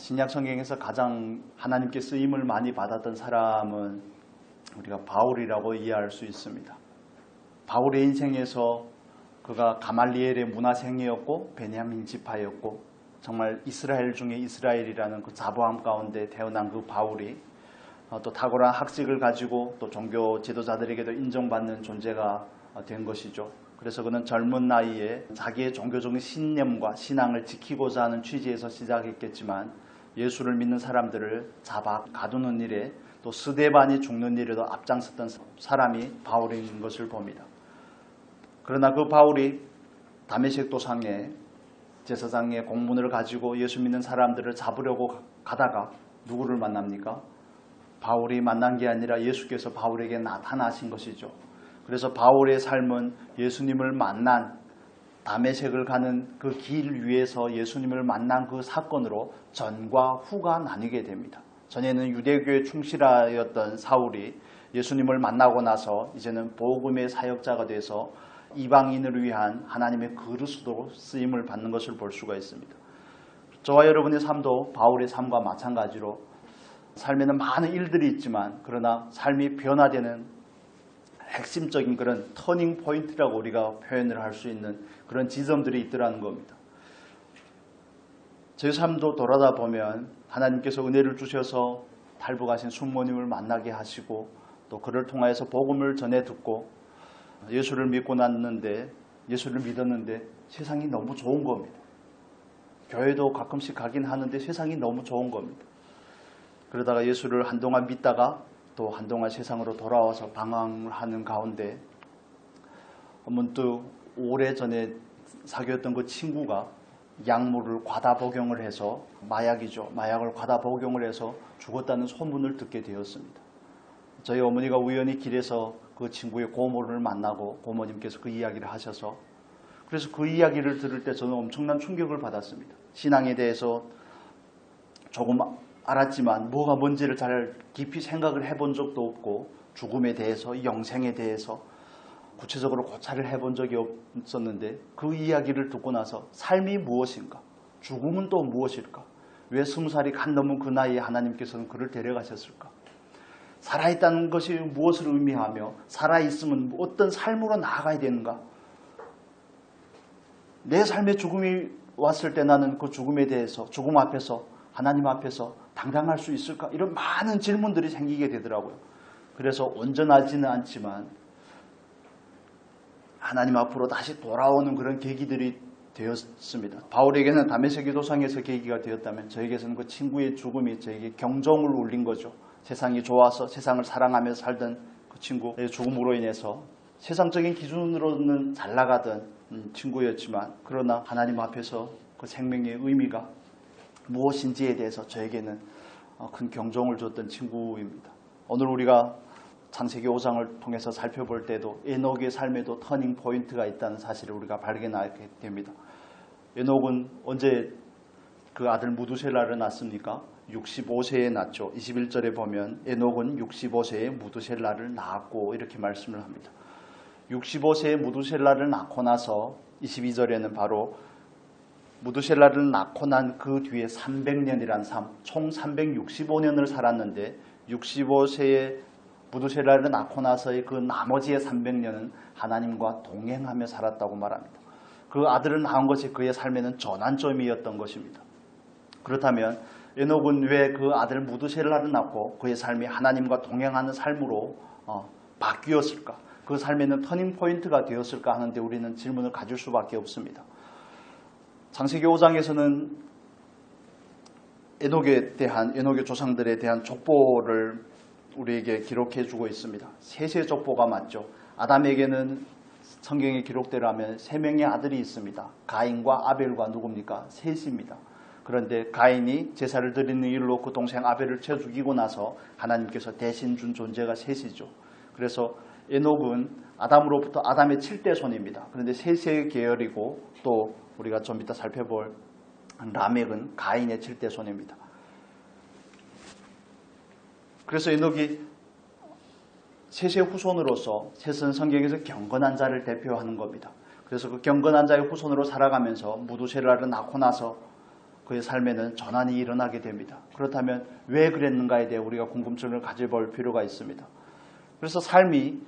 신약 성경에서 가장 하나님께 쓰임을 많이 받았던 사람은 우리가 바울이라고 이해할 수 있습니다. 바울의 인생에서 그가 가말리엘의 문화생이었고 베냐민 지파였고 정말 이스라엘 중에 이스라엘이라는 그 자부함 가운데 태어난 그 바울이 또 탁월한 학식을 가지고 또 종교 지도자들에게도 인정받는 존재가 된 것이죠. 그래서 그는 젊은 나이에 자기의 종교적인 신념과 신앙을 지키고자 하는 취지에서 시작했겠지만 예수를 믿는 사람들을 잡아 가두는 일에 또 스데반이 죽는 일에도 앞장섰던 사람이 바울인 것을 봅니다. 그러나 그 바울이 다메섹 도상에 제사장의 공문을 가지고 예수 믿는 사람들을 잡으려고 가다가 누구를 만납니까? 바울이 만난 게 아니라 예수께서 바울에게 나타나신 것이죠. 그래서 바울의 삶은 예수님을 만난 다메섹을 가는 그 길 위에서 예수님을 만난 그 사건으로 전과 후가 나뉘게 됩니다. 전에는 유대교에 충실하였던 사울이 예수님을 만나고 나서 이제는 복음의 사역자가 돼서 이방인을 위한 하나님의 그릇으로 쓰임을 받는 것을 볼 수가 있습니다. 저와 여러분의 삶도 바울의 삶과 마찬가지로 삶에는 많은 일들이 있지만 그러나 삶이 변화되는 핵심적인 그런 터닝 포인트라고 우리가 표현을 할 수 있는 그런 지점들이 있더라는 겁니다. 제 삶도 돌아다 보면 하나님께서 은혜를 주셔서 탈북하신 숙모님을 만나게 하시고 또 그를 통하여서 복음을 전해 듣고 예수를 믿고 났는데 예수를 믿었는데 세상이 너무 좋은 겁니다. 교회도 가끔씩 가긴 하는데 세상이 너무 좋은 겁니다. 그러다가 예수를 한동안 믿다가 또 한동안 세상으로 돌아와서 방황하는 가운데 문득 오래전에 사귀었던 그 친구가 약물을 과다 복용을 해서 마약을 과다 복용을 해서 죽었다는 소문을 듣게 되었습니다. 저희 어머니가 우연히 길에서 그 친구의 고모를 만나고 고모님께서 그 이야기를 하셔서 그래서 그 이야기를 들을 때 저는 엄청난 충격을 받았습니다. 신앙에 대해서 조금 알았지만 뭐가 뭔지를 잘 깊이 생각을 해본 적도 없고 죽음에 대해서 영생에 대해서 구체적으로 고찰을 해본 적이 없었는데 그 이야기를 듣고 나서 삶이 무엇인가? 죽음은 또 무엇일까? 왜 20살이 간 넘은 그 나이에 하나님께서는 그를 데려가셨을까? 살아있다는 것이 무엇을 의미하며 살아있으면 어떤 삶으로 나아가야 되는가? 내 삶에 죽음이 왔을 때 나는 그 죽음에 대해서 죽음 앞에서 하나님 앞에서 당당할 수 있을까? 이런 많은 질문들이 생기게 되더라고요. 그래서 온전하지는 않지만 하나님 앞으로 다시 돌아오는 그런 계기들이 되었습니다. 바울에게는 다메섹 도상에서 계기가 되었다면 저에게서는 그 친구의 죽음이 저에게 경종을 울린 거죠. 세상이 좋아서 세상을 사랑하며 살던 그 친구의 죽음으로 인해서 세상적인 기준으로는 잘 나가던 친구였지만 그러나 하나님 앞에서 그 생명의 의미가 무엇인지에 대해서 저에게는 큰 경종을 줬던 친구입니다. 오늘 우리가 창세기 5장을 통해서 살펴볼 때도 에녹의 삶에도 터닝 포인트가 있다는 사실을 우리가 발견하게 됩니다. 에녹은 언제 그 아들 무두셀라를 낳습니까? 65세에 낳죠. 21절에 보면 에녹은 65세에 무두셀라를 낳았고 이렇게 말씀을 합니다. 65세에 무두셀라를 낳고 나서 22절에는 바로 무두셀라를 낳고 난 그 뒤에 300년이란 삶, 총 365년을 살았는데 65세에 무두셀라를 낳고 나서의 그 나머지의 300년은 하나님과 동행하며 살았다고 말합니다. 그 아들을 낳은 것이 그의 삶에는 전환점이었던 것입니다. 그렇다면 에녹은 왜 그 아들 무두셀라를 낳고 그의 삶이 하나님과 동행하는 삶으로 바뀌었을까? 그 삶에는 터닝 포인트가 되었을까 하는데 우리는 질문을 가질 수밖에 없습니다. 창세기 5장에서는 에녹의 조상들에 대한 족보를 우리에게 기록해 주고 있습니다. 셋의 족보가 맞죠. 아담에게는 성경에 기록대로하면 3명의 아들이 있습니다. 가인과 아벨과 누굽니까? 셋입니다. 그런데 가인이 제사를 드리는 일로 그 동생 아벨을 쳐 죽이고 나서 하나님께서 대신 준 존재가 셋이죠. 그래서 에녹은 아담으로부터 아담의 7대 손입니다. 그런데 셋의 계열이고 또 우리가 좀 이따 살펴볼 라멕은 가인의 7대 손입니다. 그래서 에녹이 셋의 후손으로서 셋은 성경에서 경건한 자를 대표하는 겁니다. 그래서 그 경건한 자의 후손으로 살아가면서 무두셀라를 낳고 나서 그의 삶에는 전환이 일어나게 됩니다. 그렇다면 왜 그랬는가에 대해 우리가 궁금증을 가져볼 필요가 있습니다. 그래서 삶이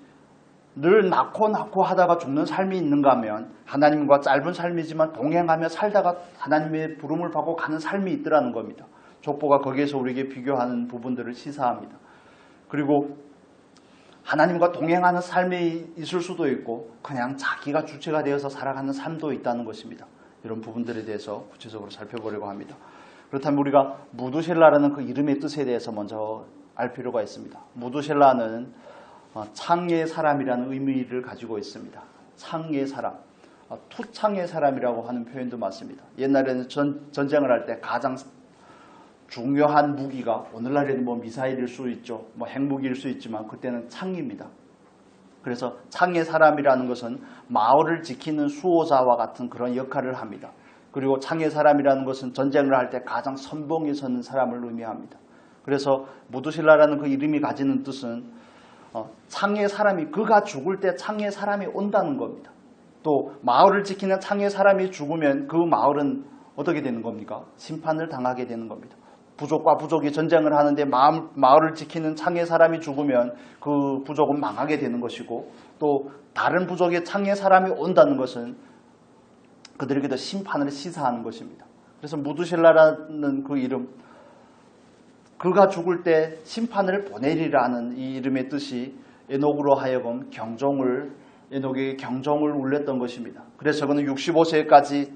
늘 낳고 하다가 죽는 삶이 있는가 하면 하나님과 짧은 삶이지만 동행하며 살다가 하나님의 부름을 받고 가는 삶이 있더라는 겁니다. 족보가 거기에서 우리에게 비교하는 부분들을 시사합니다. 그리고 하나님과 동행하는 삶이 있을 수도 있고 그냥 자기가 주체가 되어서 살아가는 삶도 있다는 것입니다. 이런 부분들에 대해서 구체적으로 살펴보려고 합니다. 그렇다면 우리가 무두셀라라는 그 이름의 뜻에 대해서 먼저 알 필요가 있습니다. 무두셀라는 창의 사람이라는 의미를 가지고 있습니다. 창의 사람, 투창의 사람이라고 하는 표현도 맞습니다. 옛날에는 전쟁을 할 때 가장 중요한 무기가, 오늘날에는 뭐 미사일일 수 있죠, 뭐 핵무기일 수 있지만 그때는 창입니다. 그래서 창의 사람이라는 것은 마을을 지키는 수호자와 같은 그런 역할을 합니다. 그리고 창의 사람이라는 것은 전쟁을 할 때 가장 선봉에 서는 사람을 의미합니다. 그래서 무두실라라는 그 이름이 가지는 뜻은 창의 사람이, 그가 죽을 때 창의 사람이 온다는 겁니다. 또 마을을 지키는 창의 사람이 죽으면 그 마을은 어떻게 되는 겁니까? 심판을 당하게 되는 겁니다. 부족과 부족이 전쟁을 하는데 마을을 지키는 창의 사람이 죽으면 그 부족은 망하게 되는 것이고, 또 다른 부족의 창의 사람이 온다는 것은 그들에게도 심판을 시사하는 것입니다. 그래서 무두실라라는 그 이름, 그가 죽을 때 심판을 보내리라는 이 이름의 뜻이 에녹으로 하여금 에녹에게 경종을 울렸던 것입니다. 그래서 그는 65세까지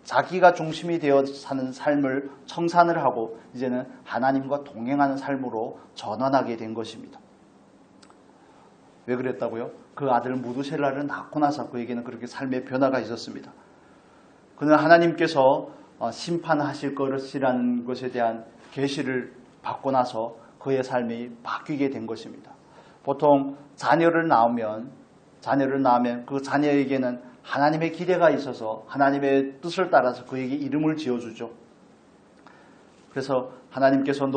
자기가 중심이 되어 사는 삶을 청산을 하고 이제는 하나님과 동행하는 삶으로 전환하게 된 것입니다. 왜 그랬다고요? 그 아들 무두셀라를 낳고 나서 그에게는 그렇게 삶의 변화가 있었습니다. 그는 하나님께서 심판하실 것이라는 것에 대한 계시를 받고 나서 그의 삶이 바뀌게 된 것입니다. 보통 자녀를 낳으면 그 자녀에게는 하나님의 기대가 있어서 하나님의 뜻을 따라서 그에게 이름을 지어주죠. 그래서 하나님께서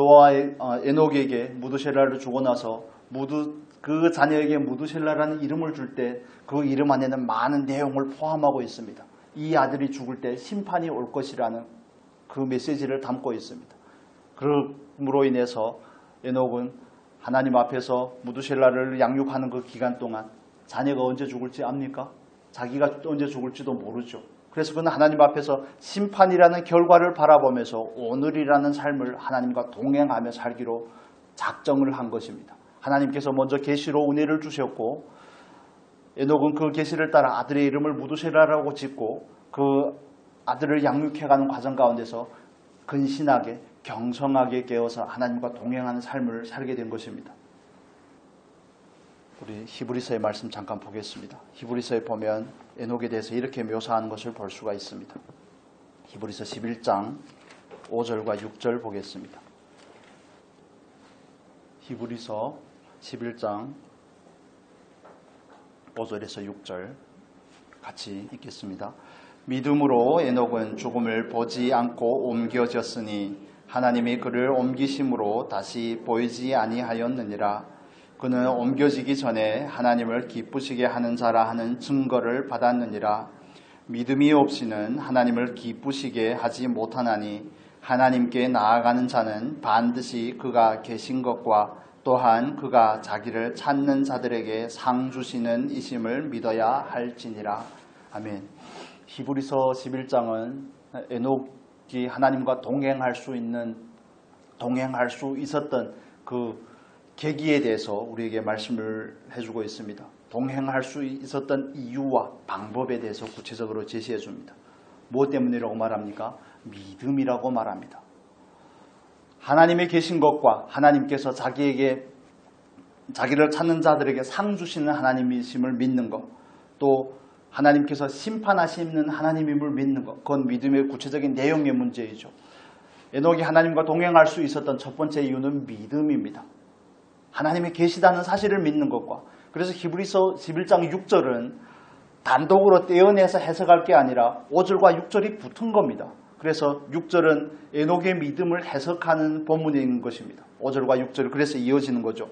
에녹에게 무두셀라를 주고 나서 그 자녀에게 무두셀라라는 이름을 줄 때 그 이름 안에는 많은 내용을 포함하고 있습니다. 이 아들이 죽을 때 심판이 올 것이라는 그 메시지를 담고 있습니다. 그러므로 인해서 에녹은 하나님 앞에서 무두셀라를 양육하는 그 기간 동안 자녀가 언제 죽을지 압니까? 자기가 언제 죽을지도 모르죠. 그래서 그는 하나님 앞에서 심판이라는 결과를 바라보면서 오늘이라는 삶을 하나님과 동행하며 살기로 작정을 한 것입니다. 하나님께서 먼저 계시로 은혜를 주셨고 에녹은 그 계시를 따라 아들의 이름을 무두셀라라고 짓고 그 아들을 양육해가는 과정 가운데서 근신하게 경성하게 깨어서 하나님과 동행하는 삶을 살게 된 것입니다. 우리 히브리서의 말씀 잠깐 보겠습니다. 히브리서에 보면 에녹에 대해서 이렇게 묘사하는 것을 볼 수가 있습니다. 히브리서 11장 5절과 6절 보겠습니다. 히브리서 11장 5절에서 6절 같이 읽겠습니다. 믿음으로 에녹은 죽음을 보지 않고 옮겨졌으니 하나님이 그를 옮기심으로 다시 보이지 아니하였느니라. 그는 옮겨지기 전에 하나님을 기쁘시게 하는 자라 하는 증거를 받았느니라. 믿음이 없이는 하나님을 기쁘시게 하지 못하나니 하나님께 나아가는 자는 반드시 그가 계신 것과 또한 그가 자기를 찾는 자들에게 상 주시는 이심을 믿어야 할지니라. 아멘. 히브리서 11장은 에녹이 하나님과 동행할 수 있었던 그 계기에 대해서 우리에게 말씀을 해주고 있습니다. 동행할 수 있었던 이유와 방법에 대해서 구체적으로 제시해 줍니다. 무엇 때문이라고 말합니까? 믿음이라고 말합니다. 하나님의 계신 것과 하나님께서 자기를 찾는 자들에게 상 주시는 하나님이심을 믿는 것, 또 하나님께서 심판하시는 하나님임을 믿는 것, 그건 믿음의 구체적인 내용의 문제이죠. 에녹이 하나님과 동행할 수 있었던 첫 번째 이유는 믿음입니다. 하나님이 계시다는 사실을 믿는 것과, 그래서 히브리서 11장 6절은 단독으로 떼어내서 해석할 게 아니라 5절과 6절이 붙은 겁니다. 그래서 6절은 에녹의 믿음을 해석하는 본문인 것입니다. 5절과 6절이 그래서 이어지는 거죠.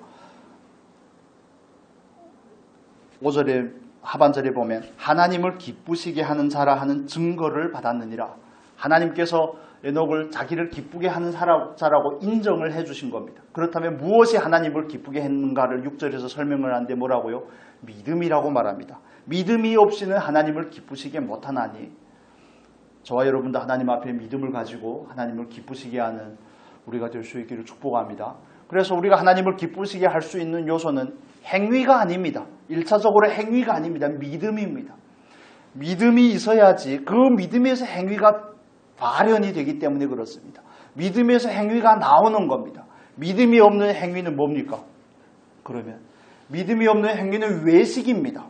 5절의 하반절에 보면 하나님을 기쁘시게 하는 자라 하는 증거를 받았느니라. 하나님께서 에녹을 자기를 기쁘게 하는 자라고 인정을 해주신 겁니다. 그렇다면 무엇이 하나님을 기쁘게 했는가를 6절에서 설명을 하는데 뭐라고요? 믿음이라고 말합니다. 믿음이 없이는 하나님을 기쁘시게 못하나니, 저와 여러분도 하나님 앞에 믿음을 가지고 하나님을 기쁘시게 하는 우리가 될 수 있기를 축복합니다. 그래서 우리가 하나님을 기쁘시게 할 수 있는 요소는 행위가 아닙니다. 1차적으로 행위가 아닙니다. 믿음입니다. 믿음이 있어야지 그 믿음에서 행위가 발현이 되기 때문에 그렇습니다. 믿음에서 행위가 나오는 겁니다. 믿음이 없는 행위는 뭡니까? 그러면 믿음이 없는 행위는 외식입니다.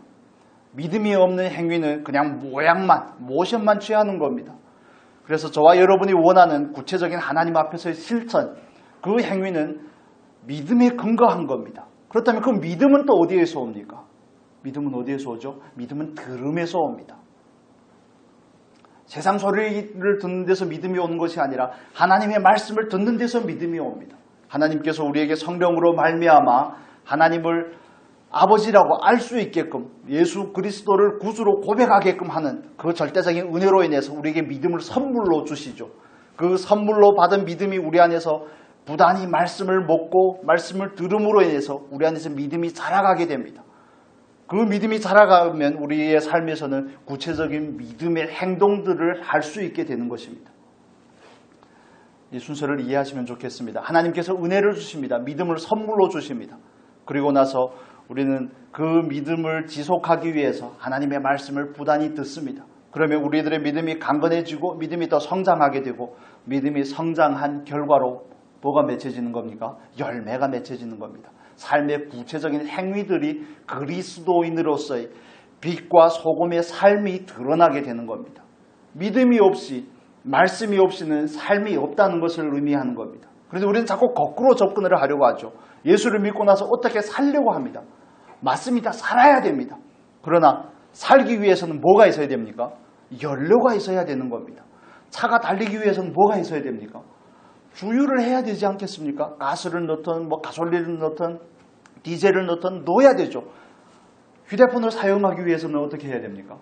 믿음이 없는 행위는 그냥 모션만 취하는 겁니다. 그래서 저와 여러분이 원하는 구체적인 하나님 앞에서의 실천, 그 행위는 믿음에 근거한 겁니다. 그렇다면 그 믿음은 또 어디에서 옵니까? 믿음은 어디에서 오죠? 믿음은 들음에서 옵니다. 세상 소리를 듣는 데서 믿음이 오는 것이 아니라 하나님의 말씀을 듣는 데서 믿음이 옵니다. 하나님께서 우리에게 성령으로 말미암아 하나님을 아버지라고 알 수 있게끔, 예수 그리스도를 구주로 고백하게끔 하는 그 절대적인 은혜로 인해서 우리에게 믿음을 선물로 주시죠. 그 선물로 받은 믿음이 우리 안에서 부단히 말씀을 먹고 말씀을 들음으로 인해서 우리 안에서 믿음이 자라가게 됩니다. 그 믿음이 자라가면 우리의 삶에서는 구체적인 믿음의 행동들을 할 수 있게 되는 것입니다. 이 순서를 이해하시면 좋겠습니다. 하나님께서 은혜를 주십니다. 믿음을 선물로 주십니다. 그리고 나서 우리는 그 믿음을 지속하기 위해서 하나님의 말씀을 부단히 듣습니다. 그러면 우리들의 믿음이 강건해지고 믿음이 더 성장하게 되고, 믿음이 성장한 결과로 뭐가 맺혀지는 겁니까? 열매가 맺혀지는 겁니다. 삶의 구체적인 행위들이 그리스도인으로서의 빛과 소금의 삶이 드러나게 되는 겁니다. 믿음이 없이, 말씀이 없이는 삶이 없다는 것을 의미하는 겁니다. 그래서 우리는 자꾸 거꾸로 접근을 하려고 하죠. 예수를 믿고 나서 어떻게 살려고 합니다. 맞습니다. 살아야 됩니다. 그러나 살기 위해서는 뭐가 있어야 됩니까? 연료가 있어야 되는 겁니다. 차가 달리기 위해서는 뭐가 있어야 됩니까? 주유를 해야 되지 않겠습니까? 가스를 넣든 가솔린을 넣든 디젤을 넣든 넣어야 되죠. 휴대폰을 사용하기 위해서는 어떻게 해야 됩니까?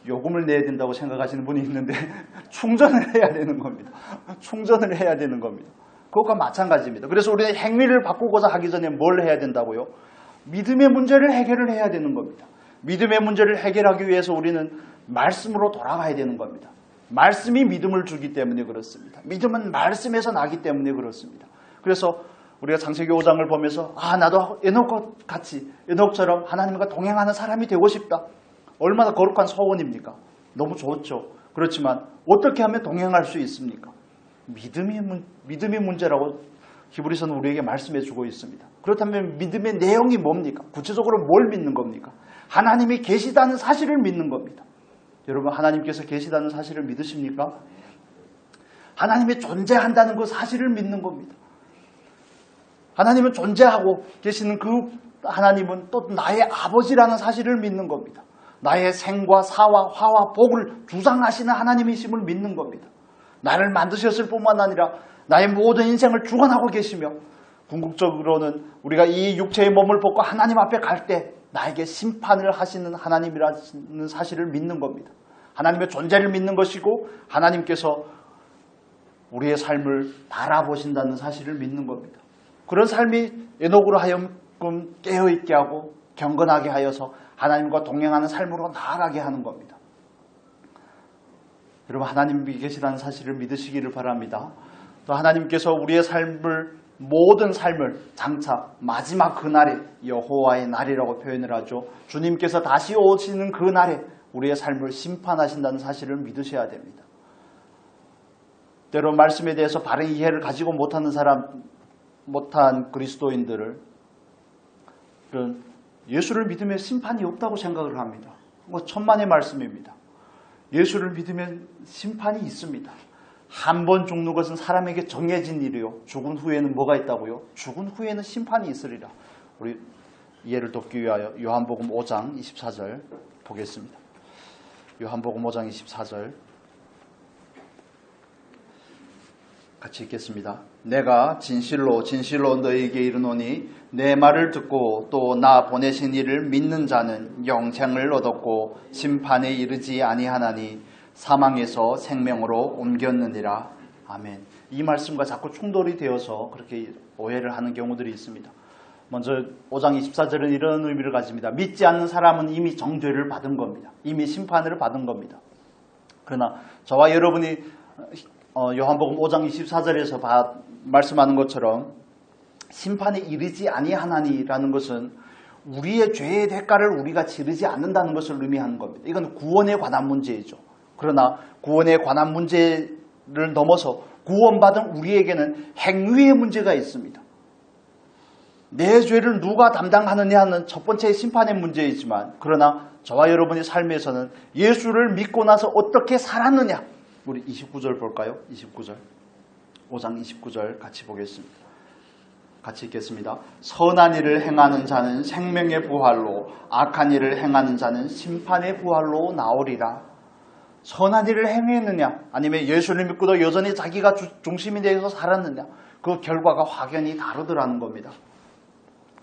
요금을 내야 된다고 생각하시는 분이 있는데 충전을 해야 되는 겁니다. 충전을 해야 되는 겁니다. 그것과 마찬가지입니다. 그래서 우리는 행위를 바꾸고자 하기 전에 뭘 해야 된다고요? 믿음의 문제를 해결을 해야 되는 겁니다. 믿음의 문제를 해결하기 위해서 우리는 말씀으로 돌아가야 되는 겁니다. 말씀이 믿음을 주기 때문에 그렇습니다. 믿음은 말씀에서 나기 때문에 그렇습니다. 그래서 우리가 창세기 5장을 보면서 나도 에녹처럼 하나님과 동행하는 사람이 되고 싶다. 얼마나 거룩한 소원입니까? 너무 좋죠. 그렇지만 어떻게 하면 동행할 수 있습니까? 믿음이 문제라고 히브리서는 우리에게 말씀해 주고 있습니다. 그렇다면 믿음의 내용이 뭡니까? 구체적으로 뭘 믿는 겁니까? 하나님이 계시다는 사실을 믿는 겁니다. 여러분, 하나님께서 계시다는 사실을 믿으십니까? 하나님이 존재한다는 그 사실을 믿는 겁니다. 하나님은 존재하고 계시는 그 하나님은 또 나의 아버지라는 사실을 믿는 겁니다. 나의 생과 사와 화와 복을 주장하시는 하나님이심을 믿는 겁니다. 나를 만드셨을 뿐만 아니라 나의 모든 인생을 주관하고 계시며, 궁극적으로는 우리가 이 육체의 몸을 벗고 하나님 앞에 갈 때 나에게 심판을 하시는 하나님이라는 사실을 믿는 겁니다. 하나님의 존재를 믿는 것이고, 하나님께서 우리의 삶을 바라보신다는 사실을 믿는 겁니다. 그런 삶이 에녹으로 하여금 깨어있게 하고 경건하게 하여서 하나님과 동행하는 삶으로 나아가게 하는 겁니다. 여러분, 하나님이 계시다는 사실을 믿으시기를 바랍니다. 또 하나님께서 우리의 모든 삶을 장차 마지막 그날에 여호와의 날이라고 표현을 하죠. 주님께서 다시 오시는 그 날에 우리의 삶을 심판하신다는 사실을 믿으셔야 됩니다. 때로 말씀에 대해서 바른 이해를 가지고 못한 그리스도인들을 예수를 믿으면 심판이 없다고 생각을 합니다. 천만의 말씀입니다. 예수를 믿으면 심판이 있습니다. 한 번 죽는 것은 사람에게 정해진 일이요. 죽은 후에는 뭐가 있다고요? 죽은 후에는 심판이 있으리라. 우리 이해를 돕기 위하여 요한복음 5장 24절 보겠습니다. 요한복음 5장 24절 같이 읽겠습니다. 내가 진실로 너희에게 이르노니 내 말을 듣고 또 나 보내신 이를 믿는 자는 영생을 얻었고 심판에 이르지 아니하나니 사망에서 생명으로 옮겼느니라. 아멘. 이 말씀과 자꾸 충돌이 되어서 그렇게 오해를 하는 경우들이 있습니다. 먼저 5장 24절은 이런 의미를 가집니다. 믿지 않는 사람은 이미 정죄를 받은 겁니다. 이미 심판을 받은 겁니다. 그러나 저와 여러분이 요한복음 5장 24절에서 말씀하는 것처럼 심판에 이르지 아니하나니라는 것은 우리의 죄의 대가를 우리가 치르지 않는다는 것을 의미하는 겁니다. 이건 구원에 관한 문제이죠. 그러나 구원에 관한 문제를 넘어서 구원받은 우리에게는 행위의 문제가 있습니다. 내 죄를 누가 담당하느냐 하는 첫 번째 심판의 문제이지만, 그러나 저와 여러분의 삶에서는 예수를 믿고 나서 어떻게 살았느냐. 우리 29절 볼까요? 29절. 5장 29절 같이 보겠습니다. 같이 읽겠습니다. 선한 일을 행하는 자는 생명의 부활로, 악한 일을 행하는 자는 심판의 부활로 나오리라. 선한 일을 행했느냐, 아니면 예수를 믿고도 여전히 자기가 중심이 되어서 살았느냐, 그 결과가 확연히 다르더라는 겁니다.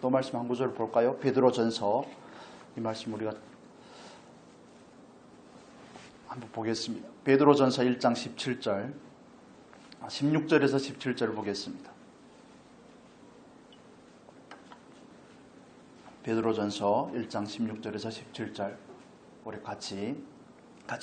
또 말씀 한 구절 볼까요? 베드로전서, 이 말씀 우리가 한번 보겠습니다. 베드로전서 1장 17절, 16절에서 17절 보겠습니다. 베드로전서 1장 16절에서 17절 우리 같이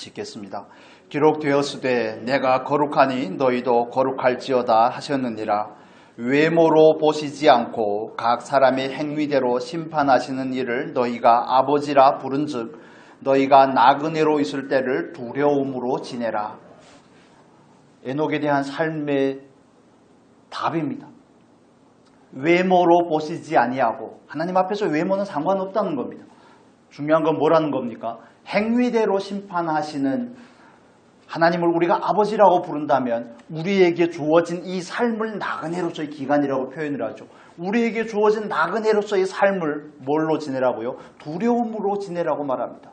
읽겠습니다. 기록되었으되 내가 거룩하니 너희도 거룩할지어다 하셨느니라. 외모로 보시지 않고 각 사람의 행위대로 심판하시는 이를 너희가 아버지라 부른즉 너희가 나그네로 있을 때를 두려움으로 지내라. 에녹에 대한 삶의 답입니다. 외모로 보시지 아니하고, 하나님 앞에서 외모는 상관없다는 겁니다. 중요한 건 뭐라는 겁니까? 행위대로 심판하시는 하나님을 우리가 아버지라고 부른다면 우리에게 주어진 이 삶을 나그네로서의 기간이라고 표현을 하죠. 우리에게 주어진 나그네로서의 삶을 뭘로 지내라고요? 두려움으로 지내라고 말합니다.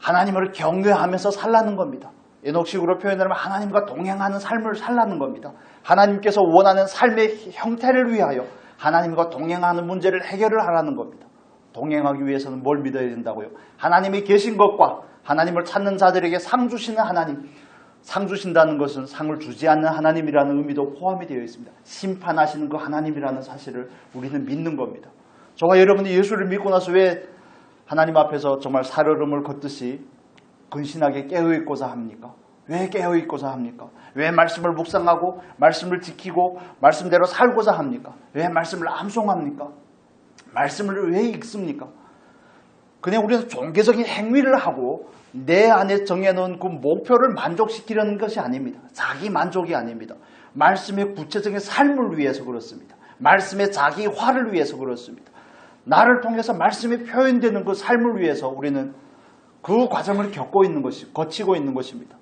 하나님을 경외하면서 살라는 겁니다. 에녹식으로 표현하면 하나님과 동행하는 삶을 살라는 겁니다. 하나님께서 원하는 삶의 형태를 위하여 하나님과 동행하는 문제를 해결을 하라는 겁니다. 동행하기 위해서는 뭘 믿어야 된다고요? 하나님이 계신 것과 하나님을 찾는 자들에게 상 주시는 하나님, 상 주신다는 것은 상을 주지 않는 하나님이라는 의미도 포함이 되어 있습니다. 심판하시는 그 하나님이라는 사실을 우리는 믿는 겁니다. 저와 여러분이 예수를 믿고 나서 왜 하나님 앞에서 정말 살얼음을 걷듯이 근신하게 깨어있고자 합니까? 왜 깨어있고자 합니까? 왜 말씀을 묵상하고 말씀을 지키고 말씀대로 살고자 합니까? 왜 말씀을 암송합니까? 말씀을 왜 읽습니까? 그냥 우리는 종교적인 행위를 하고 내 안에 정해놓은 그 목표를 만족시키려는 것이 아닙니다. 자기 만족이 아닙니다. 말씀의 구체적인 삶을 위해서 그렇습니다. 말씀의 자기 화를 위해서 그렇습니다. 나를 통해서 말씀이 표현되는 그 삶을 위해서 우리는 그 과정을 거치고 있는 것입니다.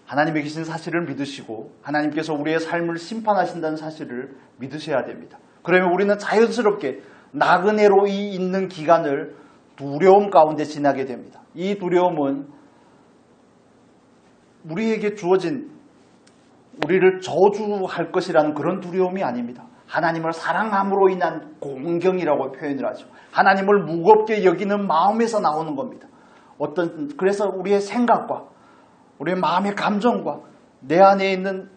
하나님이 계신 사실을 믿으시고 하나님께서 우리의 삶을 심판하신다는 사실을 믿으셔야 됩니다. 그러면 우리는 자연스럽게 나그네로 있는 기간을 두려움 가운데 지나게 됩니다. 이 두려움은 우리에게 주어진 우리를 저주할 것이라는 그런 두려움이 아닙니다. 하나님을 사랑함으로 인한 공경이라고 표현을 하죠. 하나님을 무겁게 여기는 마음에서 나오는 겁니다. 그래서 우리의 생각과 우리의 마음의 감정과 내 안에 있는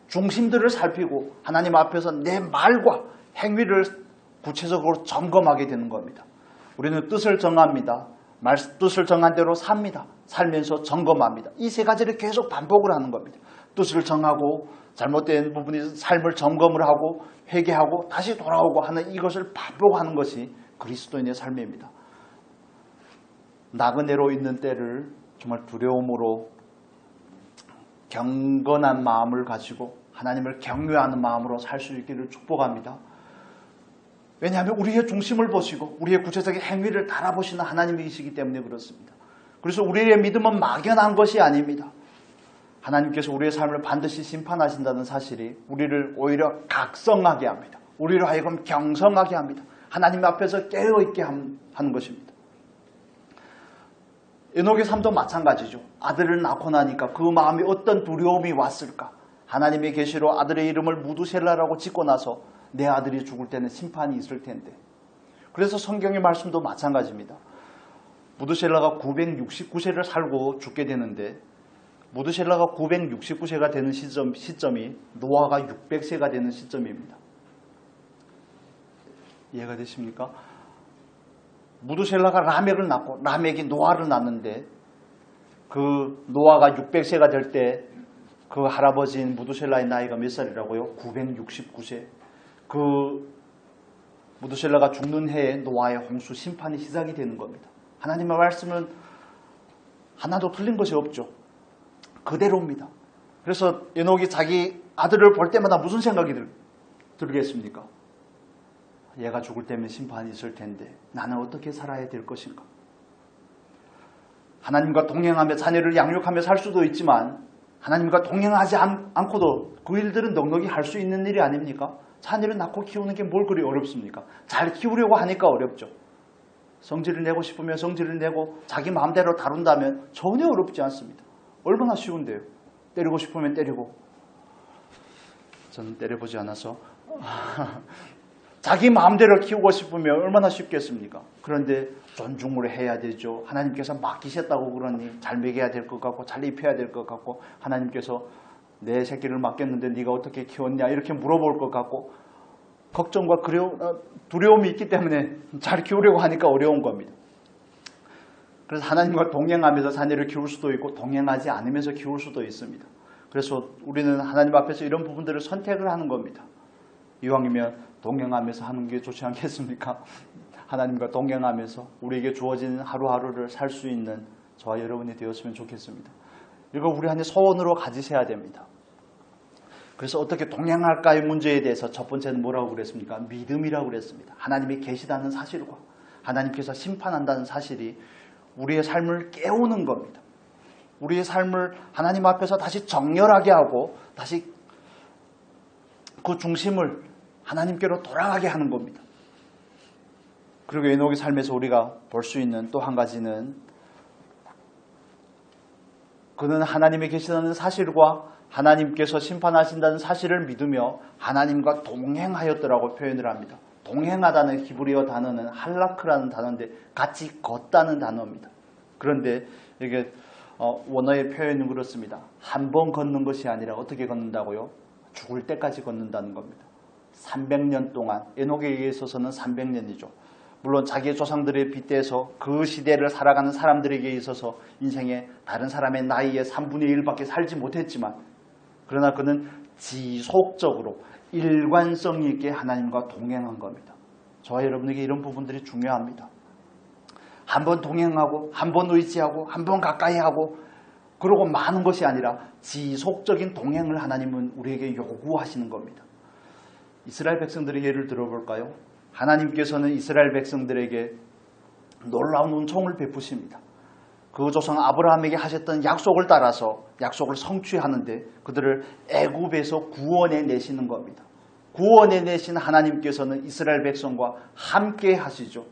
중심들을 살피고 하나님 앞에서 내 말과 행위를 구체적으로 점검하게 되는 겁니다. 우리는 뜻을 정합니다. 뜻을 정한 대로 삽니다. 살면서 점검합니다. 이 세 가지를 계속 반복을 하는 겁니다. 뜻을 정하고 잘못된 부분이 삶을 점검을 하고 회개하고 다시 돌아오고 하는 이것을 반복하는 것이 그리스도인의 삶입니다. 나그네로 있는 때를 정말 두려움으로 경건한 마음을 가지고 하나님을 경외하는 마음으로 살 수 있기를 축복합니다. 왜냐하면 우리의 중심을 보시고 우리의 구체적인 행위를 달아보시는 하나님이시기 때문에 그렇습니다. 그래서 우리의 믿음은 막연한 것이 아닙니다. 하나님께서 우리의 삶을 반드시 심판하신다는 사실이 우리를 오히려 각성하게 합니다. 우리를 하여금 경성하게 합니다. 하나님 앞에서 깨어있게 하는 것입니다. 에녹의 삶도 마찬가지죠. 아들을 낳고 나니까 그 마음에 어떤 두려움이 왔을까? 하나님의 계시로 아들의 이름을 무두셀라라고 짓고 나서 내 아들이 죽을 때는 심판이 있을 텐데. 그래서 성경의 말씀도 마찬가지입니다. 무드셀라가 969세를 살고 죽게 되는데 무드셀라가 969세가 되는 시점이 노아가 600세가 되는 시점입니다. 이해가 되십니까? 무드셀라가 라멕을 낳고 라멕이 노아를 낳는데 그 노아가 600세가 될 때 그 할아버지인 무드셀라의 나이가 몇 살이라고요? 969세. 그 무드셀라가 죽는 해에 노아의 홍수 심판이 시작이 되는 겁니다. 하나님의 말씀은 하나도 틀린 것이 없죠. 그대로입니다. 그래서 에녹이 자기 아들을 볼 때마다 무슨 생각이 들겠습니까? 얘가 죽을 때면 심판이 있을 텐데 나는 어떻게 살아야 될 것인가? 하나님과 동행하며 자녀를 양육하며 살 수도 있지만 하나님과 동행하지 않고도 그 일들은 넉넉히 할 수 있는 일이 아닙니까? 자녀를 낳고 키우는 게 뭘 그리 어렵습니까? 잘 키우려고 하니까 어렵죠. 성질을 내고 싶으면 성질을 내고 자기 마음대로 다룬다면 전혀 어렵지 않습니다. 얼마나 쉬운데요. 때리고 싶으면 때리고. 저는 때려보지 않아서. 자기 마음대로 키우고 싶으면 얼마나 쉽겠습니까? 그런데 존중을 해야 되죠. 하나님께서 맡기셨다고 그러니 잘 먹여야 될 것 같고 잘 입혀야 될 것 같고 하나님께서 내 새끼를 맡겼는데 네가 어떻게 키웠냐 이렇게 물어볼 것 같고 걱정과 두려움이 있기 때문에 잘 키우려고 하니까 어려운 겁니다. 그래서 하나님과 동행하면서 자녀를 키울 수도 있고 동행하지 않으면서 키울 수도 있습니다. 그래서 우리는 하나님 앞에서 이런 부분들을 선택을 하는 겁니다. 이왕이면 동행하면서 하는 게 좋지 않겠습니까? 하나님과 동행하면서 우리에게 주어진 하루하루를 살 수 있는 저와 여러분이 되었으면 좋겠습니다. 이거 우리 안에 소원으로 가지셔야 됩니다. 그래서 어떻게 동행할까의 문제에 대해서 첫 번째는 뭐라고 그랬습니까? 믿음이라고 그랬습니다. 하나님이 계시다는 사실과 하나님께서 심판한다는 사실이 우리의 삶을 깨우는 겁니다. 우리의 삶을 하나님 앞에서 다시 정렬하게 하고 다시 그 중심을 하나님께로 돌아가게 하는 겁니다. 그리고 에녹의 삶에서 우리가 볼 수 있는 또 한 가지는 그는 하나님이 계시다는 사실과 하나님께서 심판하신다는 사실을 믿으며 하나님과 동행하였더라고 표현을 합니다. 동행하다는 히브리어 단어는 할라크라는 단어인데 같이 걷다는 단어입니다. 그런데 이게 원어의 표현은 그렇습니다. 한 번 걷는 것이 아니라 어떻게 걷는다고요? 죽을 때까지 걷는다는 겁니다. 300년 동안, 에녹에게 있어서는 300년이죠. 물론 자기의 조상들에 빗대서 그 시대를 살아가는 사람들에게 있어서 인생에 다른 사람의 나이의 3분의 1밖에 살지 못했지만 그러나 그는 지속적으로 일관성 있게 하나님과 동행한 겁니다. 저와 여러분에게 이런 부분들이 중요합니다. 한 번 동행하고 한 번 의지하고 한 번 가까이 하고 그러고 마는 것이 아니라 지속적인 동행을 하나님은 우리에게 요구하시는 겁니다. 이스라엘 백성들의 예를 들어볼까요? 하나님께서는 이스라엘 백성들에게 놀라운 은총을 베푸십니다. 그 조상 아브라함에게 하셨던 약속을 따라서 약속을 성취하는데 그들을 애굽에서 구원해 내시는 겁니다. 구원해 내신 하나님께서는 이스라엘 백성과 함께 하시죠.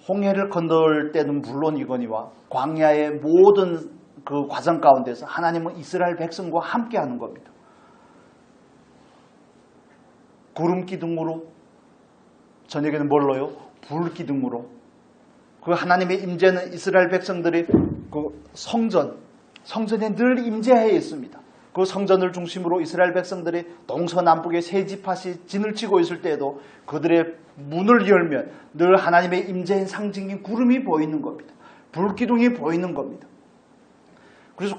홍해를 건널 때는 물론이거니와 광야의 모든 그 과정 가운데서 하나님은 이스라엘 백성과 함께 하는 겁니다. 구름 기둥으로 저녁에는 뭘로요? 불 기둥으로. 그 하나님의 임재는 이스라엘 백성들이 그 성전에 늘 임재해 있습니다. 그 성전을 중심으로 이스라엘 백성들이 동서남북의 세 지파시 진을 치고 있을 때에도 그들의 문을 열면 늘 하나님의 임재인 상징인 구름이 보이는 겁니다. 불기둥이 보이는 겁니다. 그래서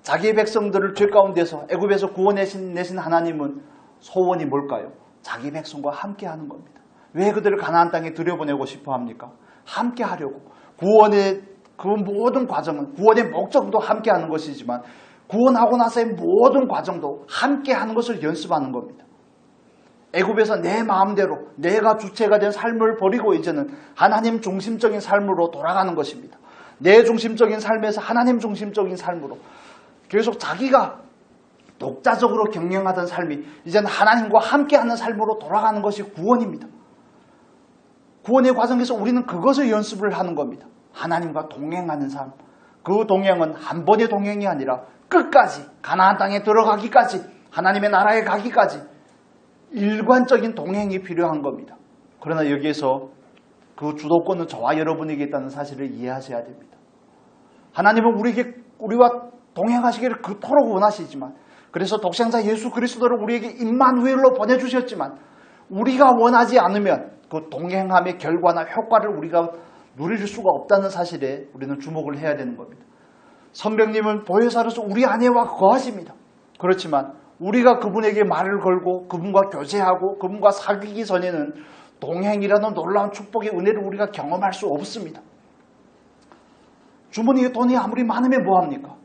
자기의 백성들을 죄 가운데서 애굽에서 구원해 내신 하나님은 소원이 뭘까요? 자기 백성과 함께 하는 겁니다. 왜 그들을 가나안 땅에 들여보내고 싶어 합니까? 함께 하려고. 구원의 그 모든 과정은 구원의 목적도 함께 하는 것이지만 구원하고 나서의 모든 과정도 함께 하는 것을 연습하는 겁니다. 애굽에서 내 마음대로 내가 주체가 된 삶을 버리고 이제는 하나님 중심적인 삶으로 돌아가는 것입니다. 내 중심적인 삶에서 하나님 중심적인 삶으로 계속 자기가 독자적으로 경영하던 삶이 이제는 하나님과 함께하는 삶으로 돌아가는 것이 구원입니다. 구원의 과정에서 우리는 그것을 연습을 하는 겁니다. 하나님과 동행하는 삶. 그 동행은 한 번의 동행이 아니라 끝까지 가나안 땅에 들어가기까지 하나님의 나라에 가기까지 일관적인 동행이 필요한 겁니다. 그러나 여기에서 그 주도권은 저와 여러분에게 있다는 사실을 이해하셔야 됩니다. 하나님은 우리와 동행하시기를 그토록 원하시지만, 그래서 독생자 예수 그리스도를 우리에게 임마누엘로 보내주셨지만, 우리가 원하지 않으면 그 동행함의 결과나 효과를 우리가 누릴 수가 없다는 사실에 우리는 주목을 해야 되는 겁니다. 성령님은 보혜사로서 우리 안에와 거하십니다. 그렇지만 우리가 그분에게 말을 걸고 그분과 교제하고 그분과 사귀기 전에는 동행이라는 놀라운 축복의 은혜를 우리가 경험할 수 없습니다. 주머니에 돈이 아무리 많으면 뭐합니까?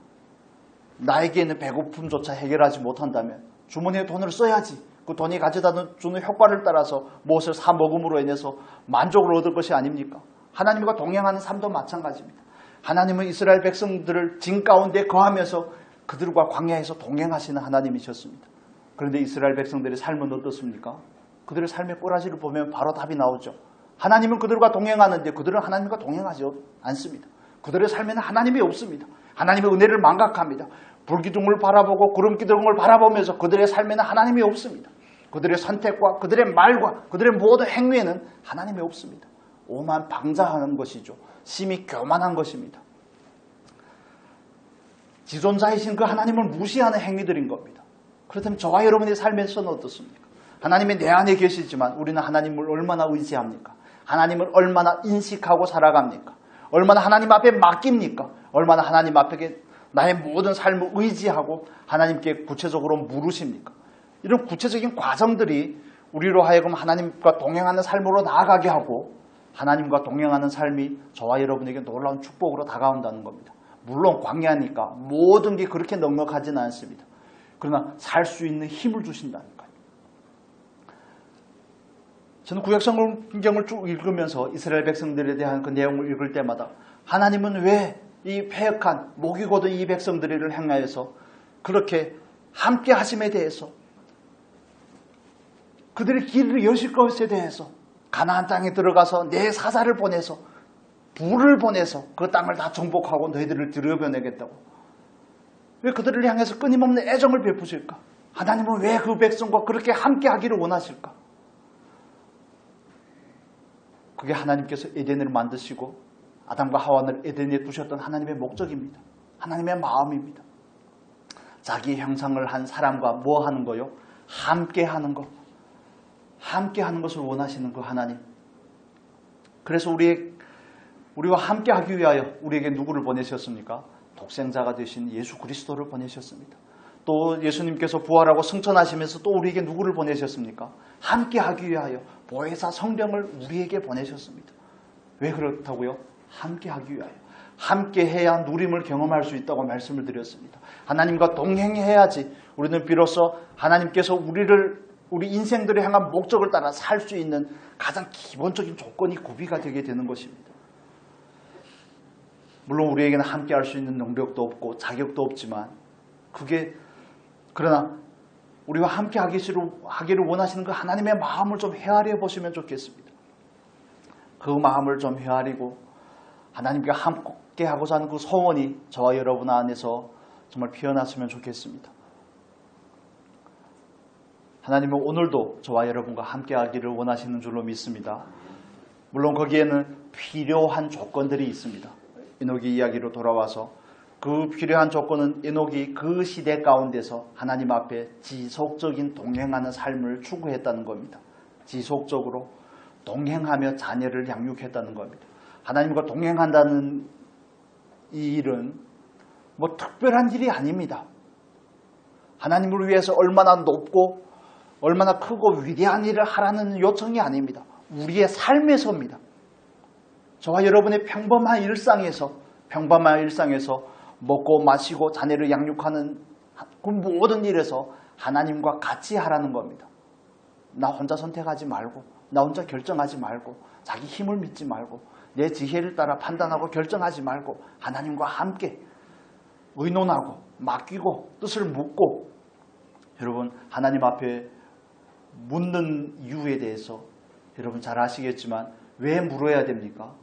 나에게 있는 배고픔조차 해결하지 못한다면 주머니에 돈을 써야지 그 돈이 가져다 주는 효과를 따라서 무엇을 사 먹음으로 인해서 만족을 얻을 것이 아닙니까? 하나님과 동행하는 삶도 마찬가지입니다. 하나님은 이스라엘 백성들을 진 가운데 거하면서 그들과 광야에서 동행하시는 하나님이셨습니다. 그런데 이스라엘 백성들의 삶은 어떻습니까? 그들의 삶의 꼬라지를 보면 바로 답이 나오죠. 하나님은 그들과 동행하는데 그들은 하나님과 동행하지 않습니다. 그들의 삶에는 하나님이 없습니다. 하나님의 은혜를 망각합니다. 불기둥을 바라보고 구름기둥을 바라보면서 그들의 삶에는 하나님이 없습니다. 그들의 선택과 그들의 말과 그들의 모든 행위에는 하나님이 없습니다. 오만 방자하는 것이죠. 심히 교만한 것입니다. 지존자이신 그 하나님을 무시하는 행위들인 겁니다. 그렇다면 저와 여러분의 삶에서는 어떻습니까? 하나님이 내 안에 계시지만 우리는 하나님을 얼마나 의지합니까? 하나님을 얼마나 인식하고 살아갑니까? 얼마나 하나님 앞에 맡깁니까? 얼마나 하나님 앞에 나의 모든 삶을 의지하고 하나님께 구체적으로 물으십니까? 이런 구체적인 과정들이 우리로 하여금 하나님과 동행하는 삶으로 나아가게 하고 하나님과 동행하는 삶이 저와 여러분에게 놀라운 축복으로 다가온다는 겁니다. 물론 광야니까 모든 게 그렇게 넉넉하지는 않습니다. 그러나 살 수 있는 힘을 주신다니까요. 저는 구약성경을 쭉 읽으면서 이스라엘 백성들에 대한 그 내용을 읽을 때마다 하나님은 왜 이 패역한 목이 곧은 이 백성들을 향하여서 그렇게 함께 하심에 대해서 그들의 길을 여실 것에 대해서 가나안 땅에 들어가서 내 사자를 보내서 불을 보내서 그 땅을 다 정복하고 너희들을 들여보내겠다고 왜 그들을 향해서 끊임없는 애정을 베푸실까? 하나님은 왜 그 백성과 그렇게 함께 하기를 원하실까? 그게 하나님께서 에덴을 만드시고 아담과 하와를 에덴에 두셨던 하나님의 목적입니다. 하나님의 마음입니다. 자기 형상을 한 사람과 뭐 하는 거요? 함께 하는 것. 함께 하는 것을 원하시는 그 하나님. 그래서 우리와 함께 하기 위하여 우리에게 누구를 보내셨습니까? 독생자가 되신 예수 그리스도를 보내셨습니다. 또 예수님께서 부활하고 승천하시면서 또 우리에게 누구를 보내셨습니까? 함께 하기 위하여 보혜사 성령을 우리에게 보내셨습니다. 왜 그렇다고요? 함께 하기 위하여. 함께 해야 누림을 경험할 수 있다고 말씀을 드렸습니다. 하나님과 동행해야지 우리는 비로소 하나님께서 우리 인생들을 향한 목적을 따라 살 수 있는 가장 기본적인 조건이 구비가 되게 되는 것입니다. 물론 우리에게는 함께 할 수 있는 능력도 없고 자격도 없지만 그러나 우리와 함께 하기를 원하시는 그 하나님의 마음을 좀 헤아려 보시면 좋겠습니다. 그 마음을 좀 헤아리고 하나님과 함께 하고자 하는 그 소원이 저와 여러분 안에서 정말 피어났으면 좋겠습니다. 하나님은 오늘도 저와 여러분과 함께 하기를 원하시는 줄로 믿습니다. 물론 거기에는 필요한 조건들이 있습니다. 에녹의 이야기로 돌아와서 그 필요한 조건은 에녹이 그 시대 가운데서 하나님 앞에 지속적인 동행하는 삶을 추구했다는 겁니다. 지속적으로 동행하며 자녀를 양육했다는 겁니다. 하나님과 동행한다는 이 일은 뭐 특별한 일이 아닙니다. 하나님을 위해서 얼마나 높고 얼마나 크고 위대한 일을 하라는 요청이 아닙니다. 우리의 삶에서입니다. 저와 여러분의 평범한 일상에서 먹고 마시고 자녀를 양육하는 그 모든 일에서 하나님과 같이 하라는 겁니다. 나 혼자 선택하지 말고 나 혼자 결정하지 말고 자기 힘을 믿지 말고 내 지혜를 따라 판단하고 결정하지 말고 하나님과 함께 의논하고 맡기고 뜻을 묻고 여러분 하나님 앞에 묻는 이유에 대해서 여러분 잘 아시겠지만 왜 물어야 됩니까?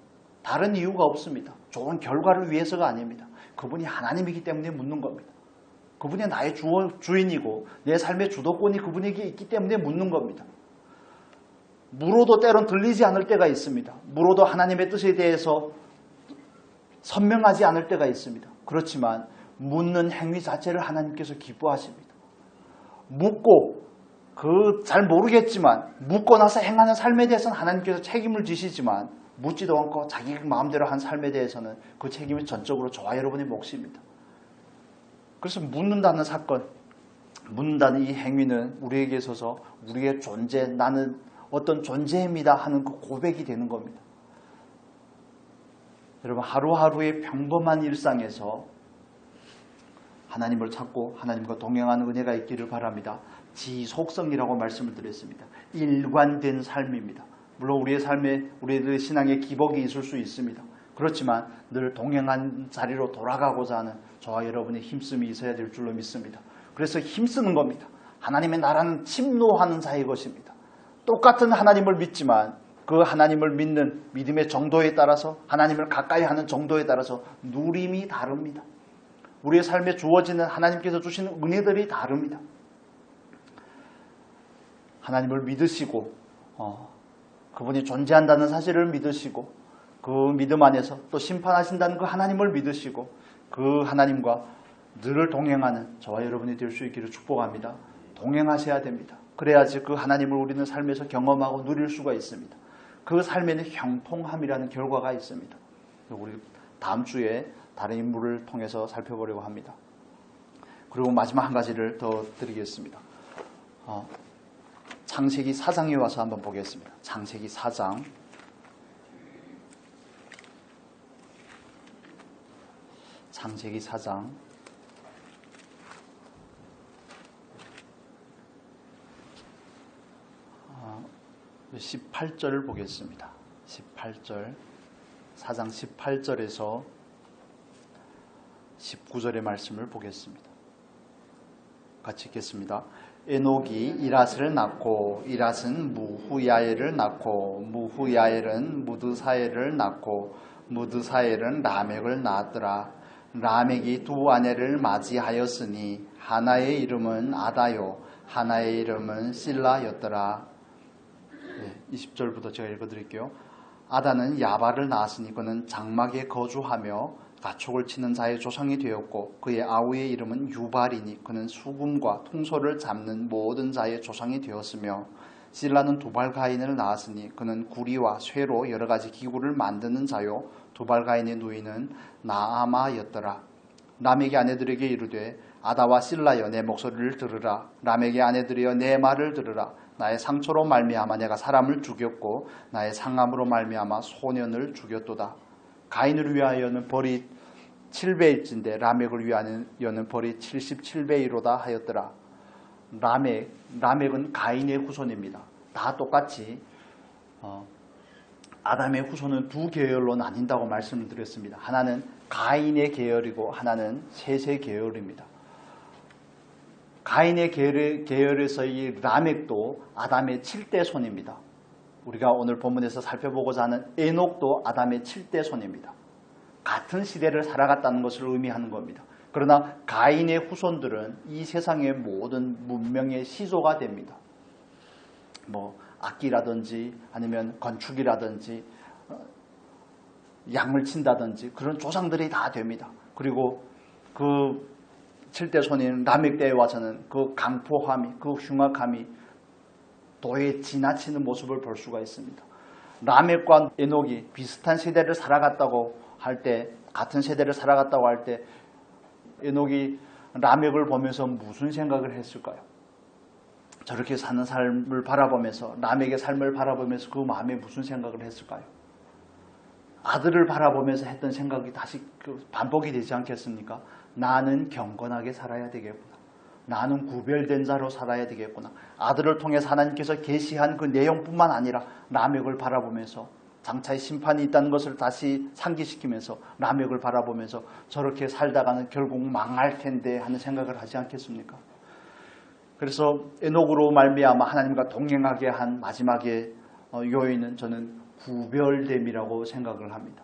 다른 이유가 없습니다. 좋은 결과를 위해서가 아닙니다. 그분이 하나님이기 때문에 묻는 겁니다. 그분이 나의 주인이고 내 삶의 주도권이 그분에게 있기 때문에 묻는 겁니다. 물어도 때론 들리지 않을 때가 있습니다. 물어도 하나님의 뜻에 대해서 선명하지 않을 때가 있습니다. 그렇지만 묻는 행위 자체를 하나님께서 기뻐하십니다. 묻고 잘 모르겠지만 묻고 나서 행하는 삶에 대해서는 하나님께서 책임을 지시지만 묻지도 않고 자기 마음대로 한 삶에 대해서는 그 책임이 전적으로 저와 여러분의 몫입니다. 그래서 묻는다는 사건, 묻는다는 이 행위는 우리에게 있어서 우리의 존재, 나는 어떤 존재입니다 하는 그 고백이 되는 겁니다. 여러분, 하루하루의 평범한 일상에서 하나님을 찾고 하나님과 동행하는 은혜가 있기를 바랍니다. 지속성이라고 말씀을 드렸습니다. 일관된 삶입니다. 물론 우리의 삶에 우리들의 신앙에 기복이 있을 수 있습니다. 그렇지만 늘 동행한 자리로 돌아가고자 하는 저와 여러분의 힘씀이 있어야 될 줄로 믿습니다. 그래서 힘쓰는 겁니다. 하나님의 나라는 침노하는 자의 것입니다. 똑같은 하나님을 믿지만 그 하나님을 믿는 믿음의 정도에 따라서 하나님을 가까이 하는 정도에 따라서 누림이 다릅니다. 우리의 삶에 주어지는 하나님께서 주시는 은혜들이 다릅니다. 하나님을 믿으시고 그분이 존재한다는 사실을 믿으시고 그 믿음 안에서 또 심판하신다는 그 하나님을 믿으시고 그 하나님과 늘 동행하는 저와 여러분이 될 수 있기를 축복합니다. 동행하셔야 됩니다. 그래야지 그 하나님을 우리는 삶에서 경험하고 누릴 수가 있습니다. 그 삶에는 형통함이라는 결과가 있습니다. 우리 다음 주에 다른 인물을 통해서 살펴보려고 합니다. 그리고 마지막 한 가지를 더 드리겠습니다. 창세기 4장에 와서 한번 보겠습니다. 창세기 4장. 창세기 4장. 18절을 보겠습니다. 18절. 4장 18절에서 19절의 말씀을 보겠습니다. 같이 읽겠습니다. 에녹이 이랏을 낳고 이랏은 무후야엘을 낳고 무후야엘은 무드사엘을 낳고 무드사엘은 라멕을 낳았더라. 라멕이 두 아내를 맞이하였으니 하나의 이름은 아다요 하나의 이름은 실라였더라. 20절부터 제가 읽어드릴게요. 아다는 야발을 낳았으니 그는 장막에 거주하며 가축을 치는 자의 조상이 되었고 그의 아우의 이름은 유발이니 그는 수금과 통소를 잡는 모든 자의 조상이 되었으며 실라는 두발가인을 낳았으니 그는 구리와 쇠로 여러 가지 기구를 만드는 자요 두발가인의 누이는 나아마였더라. 라멕의 아내들에게 이르되 아다와 실라여 내 목소리를 들으라. 라멕의 아내들이여 내 말을 들으라. 나의 상처로 말미암아 내가 사람을 죽였고 나의 상함으로 말미암아 소년을 죽였도다. 가인을 위하여는 벌이 7배일진데 라멕을 위하여는 벌이 77배이로다 하였더라. 라멕은 가인의 후손입니다. 다 똑같이 아담의 후손은 두 계열로 나뉜다고 말씀을 드렸습니다. 하나는 가인의 계열이고 하나는 셋의 계열입니다. 가인의 계열에서 이 라멕도 아담의 7대 손입니다. 우리가 오늘 본문에서 살펴보고자 하는 에녹도 아담의 7대 손입니다. 같은 시대를 살아갔다는 것을 의미하는 겁니다. 그러나 가인의 후손들은 이 세상의 모든 문명의 시조가 됩니다. 악기라든지 아니면 건축이라든지 양을 친다든지 그런 조상들이 다 됩니다. 그리고 그 7대 손인 라멕 때에 와서는 그 강포함이 그 흉악함이 도에 지나치는 모습을 볼 수가 있습니다. 라멕과 에녹이 비슷한 세대를 살아갔다고 할 때, 같은 세대를 살아갔다고 할 때 에녹이 라멕을 보면서 무슨 생각을 했을까요? 저렇게 사는 삶을 바라보면서 라멕의 삶을 바라보면서 그 마음에 무슨 생각을 했을까요? 아들을 바라보면서 했던 생각이 다시 반복이 되지 않겠습니까? 나는 경건하게 살아야 되겠구나. 나는 구별된 자로 살아야 되겠구나. 아들을 통해서 하나님께서 계시한 그 내용뿐만 아니라 라멕을 바라보면서 장차의 심판이 있다는 것을 다시 상기시키면서 라멕을 바라보면서 저렇게 살다가는 결국 망할 텐데 하는 생각을 하지 않겠습니까? 그래서 에녹으로 말미암아 하나님과 동행하게 한 마지막의 요인은 저는 구별됨이라고 생각을 합니다.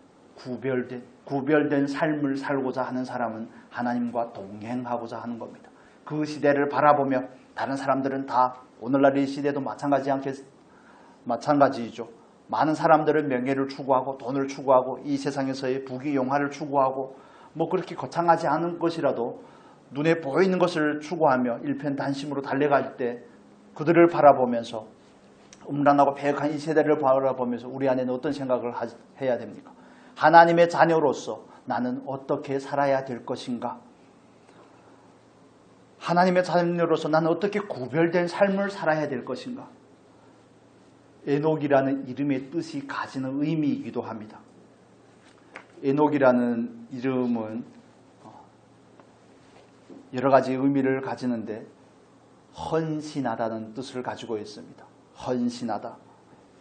구별된 삶을 살고자 하는 사람은 하나님과 동행하고자 하는 겁니다. 그 시대를 바라보며 다른 사람들은 다 오늘날 이 시대도 마찬가지 마찬가지이죠. 많은 사람들은 명예를 추구하고 돈을 추구하고 이 세상에서의 부귀영화를 추구하고 뭐 그렇게 거창하지 않은 것이라도 눈에 보이는 것을 추구하며 일편단심으로 달려갈 때 그들을 바라보면서 음란하고 배역한 이 세대를 바라보면서 우리 안에는 어떤 생각을 해야 됩니까? 하나님의 자녀로서 나는 어떻게 살아야 될 것인가? 하나님의 자녀로서 나는 어떻게 구별된 삶을 살아야 될 것인가? 에녹이라는 이름의 뜻이 가지는 의미이기도 합니다. 에녹이라는 이름은 여러 가지 의미를 가지는데 헌신하다는 뜻을 가지고 있습니다. 헌신하다,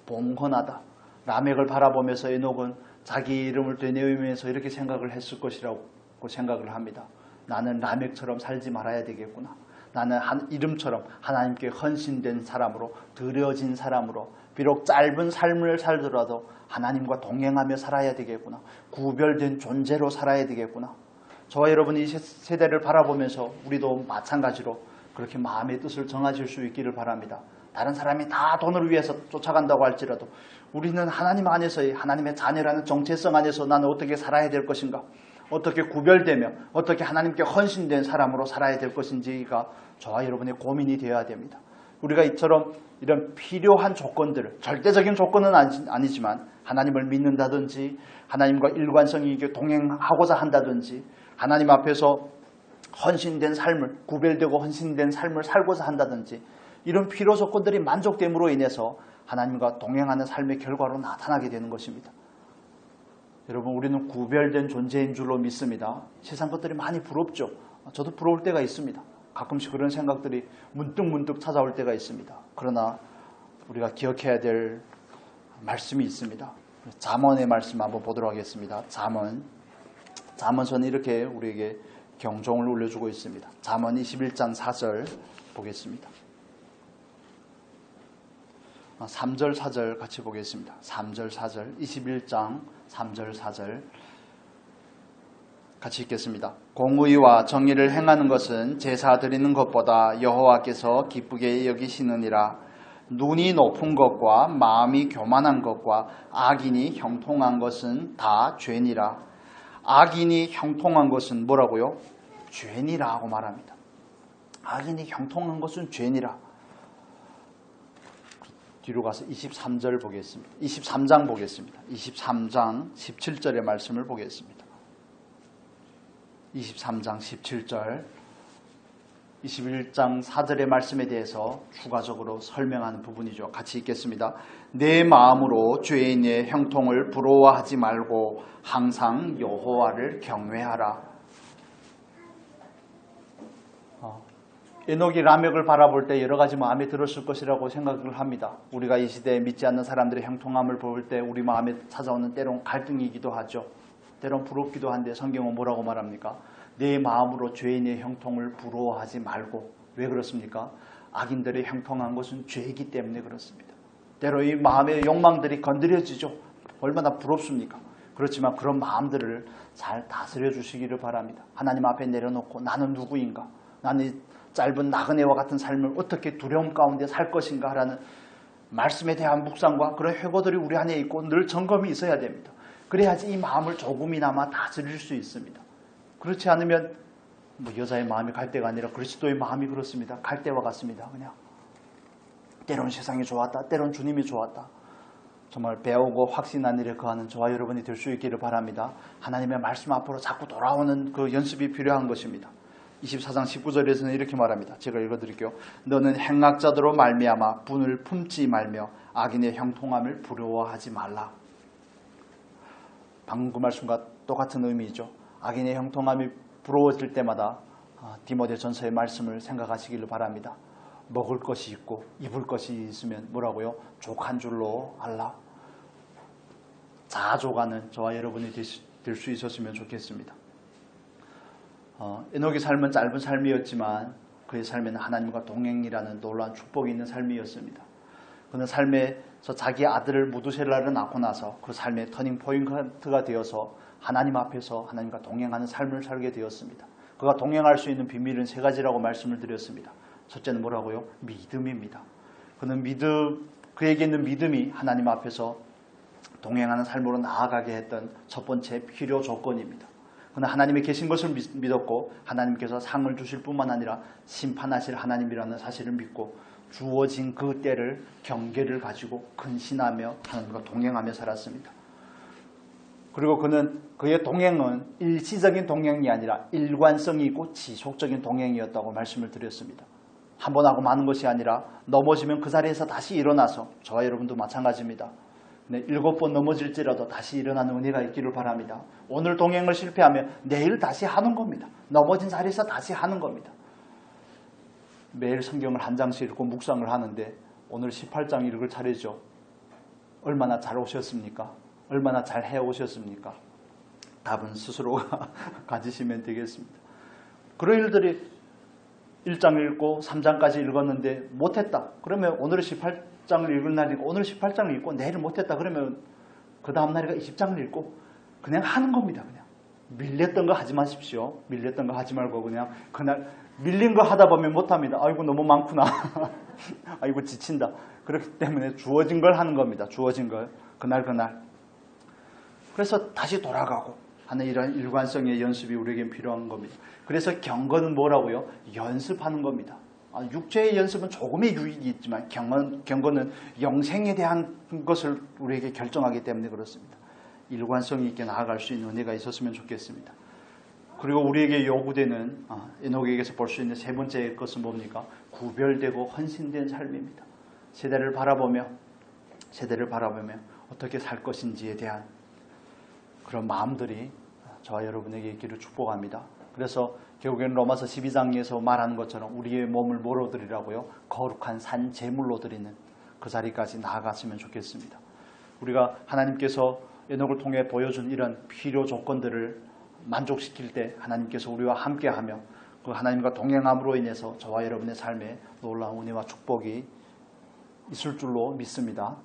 봉헌하다. 라멕을 바라보면서 에녹은 자기 이름을 되뇌이면서 이렇게 생각을 했을 것이라고 생각을 합니다. 나는 라멕처럼 살지 말아야 되겠구나. 나는 이름처럼 하나님께 헌신된 사람으로, 드려진 사람으로, 비록 짧은 삶을 살더라도 하나님과 동행하며 살아야 되겠구나. 구별된 존재로 살아야 되겠구나. 저와 여러분이 이 세대를 바라보면서 우리도 마찬가지로 그렇게 마음의 뜻을 정하실 수 있기를 바랍니다. 다른 사람이 다 돈을 위해서 쫓아간다고 할지라도 우리는 하나님 안에서의 하나님의 자녀라는 정체성 안에서 나는 어떻게 살아야 될 것인가? 어떻게 구별되며 어떻게 하나님께 헌신된 사람으로 살아야 될 것인지가 저와 여러분의 고민이 되어야 됩니다. 우리가 이처럼 이런 필요한 조건들을, 절대적인 조건은 아니지만 하나님을 믿는다든지 하나님과 일관성 있게 동행하고자 한다든지 하나님 앞에서 헌신된 삶을, 구별되고 헌신된 삶을 살고자 한다든지 이런 필요 조건들이 만족됨으로 인해서 하나님과 동행하는 삶의 결과로 나타나게 되는 것입니다. 여러분, 우리는 구별된 존재인 줄로 믿습니다. 세상 것들이 많이 부럽죠. 저도 부러울 때가 있습니다. 가끔씩 그런 생각들이 문득문득 찾아올 때가 있습니다. 그러나 우리가 기억해야 될 말씀이 있습니다. 잠언의 말씀 한번 보도록 하겠습니다. 잠언서는 이렇게 우리에게 경종을 울려주고 있습니다. 잠언 21장 4절 보겠습니다. 3절 4절 같이 보겠습니다. 3절 4절 21장 3절 4절 같이 읽겠습니다. 공의와 정의를 행하는 것은 제사 드리는 것보다 여호와께서 기쁘게 여기시느니라. 눈이 높은 것과 마음이 교만한 것과 악인이 형통한 것은 다 죄니라. 악인이 형통한 것은 뭐라고요? 죄니라 하고 말합니다. 악인이 형통한 것은 죄니라. 뒤로 가서 23절 보겠습니다. 23장 보겠습니다. 23장 17절의 말씀을 보겠습니다. 23장 17절 21장 4절의 말씀에 대해서 추가적으로 설명하는 부분이죠. 같이 읽겠습니다. 내 마음으로 죄인의 형통을 부러워하지 말고 항상 여호와를 경외하라. 에녹이 라멕을 바라볼 때 여러 가지 마음에 들었을 것이라고 생각을 합니다. 우리가 이 시대에 믿지 않는 사람들의 형통함을 볼 때 우리 마음에 찾아오는 때론 갈등이기도 하죠. 때론 부럽기도 한데 성경은 뭐라고 말합니까? 내 마음으로 죄인의 형통을 부러워하지 말고. 왜 그렇습니까? 악인들의 형통한 것은 죄이기 때문에 그렇습니다. 때로 이 마음의 욕망들이 건드려지죠. 얼마나 부럽습니까? 그렇지만 그런 마음들을 잘 다스려 주시기를 바랍니다. 하나님 앞에 내려놓고 나는 누구인가? 나는 짧은 나그네와 같은 삶을 어떻게 두려움 가운데 살 것인가 하라는 말씀에 대한 묵상과 그런 회고들이 우리 안에 있고 늘 점검이 있어야 됩니다. 그래야지 이 마음을 조금이나마 다스릴 수 있습니다. 그렇지 않으면 뭐 여자의 마음이 갈대가 아니라 그리스도의 마음이 그렇습니다. 갈대와 같습니다. 그냥 때론 세상이 좋았다, 때론 주님이 좋았다. 정말 배우고 확신한 일에 거하는 저와 여러분이 될 수 있기를 바랍니다. 하나님의 말씀 앞으로 자꾸 돌아오는 그 연습이 필요한 것입니다. 24장 19절에서는 이렇게 말합니다. 제가 읽어드릴게요. 너는 행악자들로 말미암아 분을 품지 말며 악인의 형통함을 부러워하지 말라. 방금 그 말씀과 똑같은 의미이죠. 악인의 형통함이 부러워질 때마다 디모데전서의 말씀을 생각하시기를 바랍니다. 먹을 것이 있고 입을 것이 있으면 뭐라고요? 족한 줄로 알라. 자족하는 저와 여러분이 될 수 있었으면 좋겠습니다. 에녹의 삶은 짧은 삶이었지만 그의 삶에는 하나님과 동행이라는 놀라운 축복이 있는 삶이었습니다. 그는 삶에서 자기 아들을 무두셀라를 낳고 나서 그 삶의 터닝 포인트가 되어서 하나님 앞에서 하나님과 동행하는 삶을 살게 되었습니다. 그가 동행할 수 있는 비밀은 세 가지라고 말씀을 드렸습니다. 첫째는 뭐라고요? 믿음입니다. 그는 그에게 있는 믿음이 하나님 앞에서 동행하는 삶으로 나아가게 했던 첫 번째 필요 조건입니다. 그러나 하나님이 계신 것을 믿었고 하나님께서 상을 주실 뿐만 아니라 심판하실 하나님이라는 사실을 믿고 주어진 그 때를 경계를 가지고 근신하며 하나님과 동행하며 살았습니다. 그리고 그의 동행은 일시적인 동행이 아니라 일관성이 있고 지속적인 동행이었다고 말씀을 드렸습니다. 한 번 하고 마는 것이 아니라 넘어지면 그 자리에서 다시 일어나서 저와 여러분도 마찬가지입니다. 7번 넘어질지라도 다시 일어나는 은혜가 있기를 바랍니다. 오늘 동행을 실패하면 내일 다시 하는 겁니다. 넘어진 자리에서 다시 하는 겁니다. 매일 성경을 한 장씩 읽고 묵상을 하는데 오늘 18장 읽을 차례죠. 얼마나 잘 오셨습니까? 얼마나 잘 해오셨습니까? 답은 스스로가 가지시면 되겠습니다. 그런 일들이 1장 읽고 3장까지 읽었는데 못했다. 그러면 오늘은 18장을 읽을 날이고 오늘 18장을 읽고 내일 못했다. 그러면 그 다음 날이가 20장을 읽고 그냥 하는 겁니다. 그냥 밀렸던 거 하지 마십시오. 밀렸던 거 하지 말고 그냥 그날 밀린 거 하다 보면 못합니다. 아이고 너무 많구나. 아이고 지친다. 그렇기 때문에 주어진 걸 하는 겁니다. 주어진 걸 그날. 그래서 다시 돌아가고 하는 이런 일관성의 연습이 우리에게 필요한 겁니다. 그래서 경건은 뭐라고요? 연습하는 겁니다. 육체의 연습은 조금의 유익이 있지만 경건은 영생에 대한 것을 우리에게 결정하기 때문에 그렇습니다. 일관성이 있게 나아갈 수 있는 은혜가 있었으면 좋겠습니다. 그리고 우리에게 요구되는 에녹에게서 볼 수 있는 세 번째 것은 뭡니까? 구별되고 헌신된 삶입니다. 세대를 바라보며 어떻게 살 것인지에 대한 그런 마음들이 저와 여러분에게 있기를 축복합니다. 그래서 결국에는 로마서 12장에서 말하는 것처럼 우리의 몸을 뭐로 드리라고요? 거룩한 산 제물로 드리는 그 자리까지 나아갔으면 좋겠습니다. 우리가 하나님께서 에녹을 통해 보여준 이런 필요 조건들을 만족시킬 때 하나님께서 우리와 함께하며 그 하나님과 동행함으로 인해서 저와 여러분의 삶에 놀라운 은혜와 축복이 있을 줄로 믿습니다.